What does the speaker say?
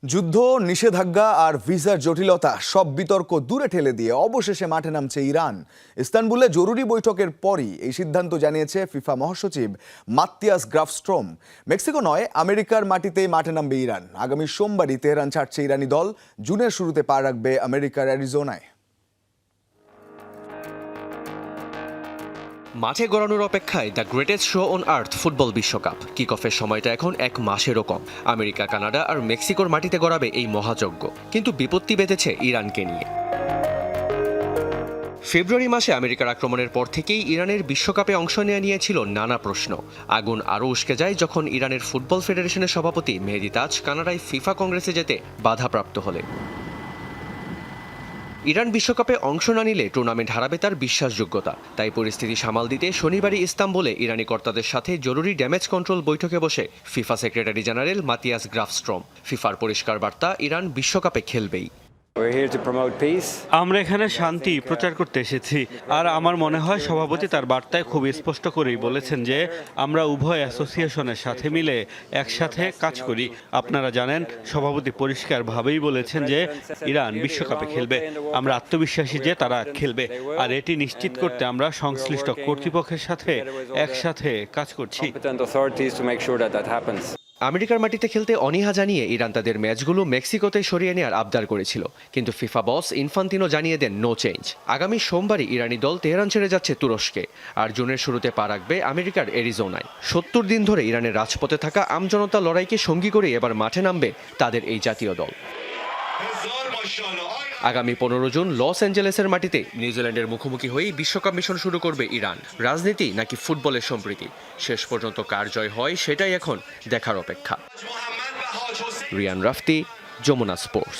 যুদ্ধ, নিষেধাজ্ঞা আর ভিসার জটিলতা সব বিতর্ক দূরে ঠেলে দিয়ে অবশেষে মাঠে নামছে ইরান। ইস্তানবুলে জরুরি বৈঠকের পরই এই সিদ্ধান্ত জানিয়েছে ফিফা মহাসচিব মাত্তিয়াস গ্রাফস্ট্রোম। মেক্সিকো নয়, আমেরিকার মাটিতেই মাঠে নামবে ইরান। আগামী সোমবারই তেহরান ছাড়ছে ইরানি দল। জুনের শুরুতে পা রাখবে আমেরিকার অ্যারিজোনায়। মাঠে গড়ানোর অপেক্ষায় the greatest show on earth football বিশ্বকাপ কিক অফের সময়টা এখন এক মাসেরও কম। আমেরিকা, কানাডা আর মেক্সিকোর মাটিতে গড়াবে এই মহাযজ্ঞ, কিন্তু বিপত্তি বেঁধেছে ইরানকে নিয়ে। ফেব্রুয়ারি মাসে আমেরিকার আক্রমণের পর থেকেই ইরানের বিশ্বকাপে অংশ নেওয়া নিয়েছিল নানা প্রশ্ন। আগুন আরও উস্কে যায় যখন ইরানের ফুটবল ফেডারেশনের সভাপতি মেহেদি তাজ কানাডায় ফিফা কংগ্রেসে যেতে বাধাপ্রাপ্ত হলেন। ইরান বিশ্বকাপে অংশ না নিলে টুর্নামেন্ট হারাবে তার বিশ্বাসযোগ্যতা। তাই পরিস্থিতি সামাল দিতে শনিবারই ইস্তাম্বুলে ইরানি কর্তাদের সাথে জরুরি ড্যামেজ কন্ট্রোল বৈঠকে বসে ফিফা সেক্রেটারি জেনারেল মাতিয়াস গ্রাফস্ট্রোম। ফিফার পরিষ্কার বার্তা, ইরান বিশ্বকাপে খেলবেই। আমরা এখানে শান্তি প্রচার করতে এসেছি, আর আমার মনে হয় সভাপতি তার বার্তায় খুব স্পষ্ট করেই বলেছেন যে আমরা উভয় অ্যাসোসিয়েশনের সাথে মিলে একসাথে কাজ করি। আপনারা জানেন, সভাপতি পরিষ্কারভাবেই বলেছেন যে ইরান বিশ্বকাপে খেলবে। আমরা আত্মবিশ্বাসী যে তারা খেলবে, আর এটি নিশ্চিত করতে আমরা সংশ্লিষ্ট কর্তৃপক্ষের সাথে একসাথে কাজ করছি। আমেরিকার মাটিতে খেলতে অনীহা জানিয়ে ইরান তাদের ম্যাচগুলো মেক্সিকোতে সরিয়ে নেওয়ার আবদার করেছিল, কিন্তু ফিফা বস ইনফান্তিনো জানিয়ে দেন নো চেঞ্জ। আগামী সোমবারই ইরানি দল তেহরান ছেড়ে যাচ্ছে তুরস্কে, আর জুনের শুরুতে পা রাখবে আমেরিকার অ্যারিজোনায়। 70 দিন ধরে ইরানের রাজপথে থাকা আমজনতা লড়াইকে সঙ্গী করে এবার মাঠে নামবে তাদের এই জাতীয় দল। আগামী 15 জুন লস অ্যাঞ্জেলেসের মাটিতে নিউজিল্যান্ডের মুখোমুখি হয়েই বিশ্বকাপ মিশন শুরু করবে ইরান। রাজনীতি নাকি ফুটবলের সম্প্রীতি, শেষ পর্যন্ত কার জয় হয় সেটাই এখন দেখার অপেক্ষা। রিয়ান রাফতি, যমুনা স্পোর্টস।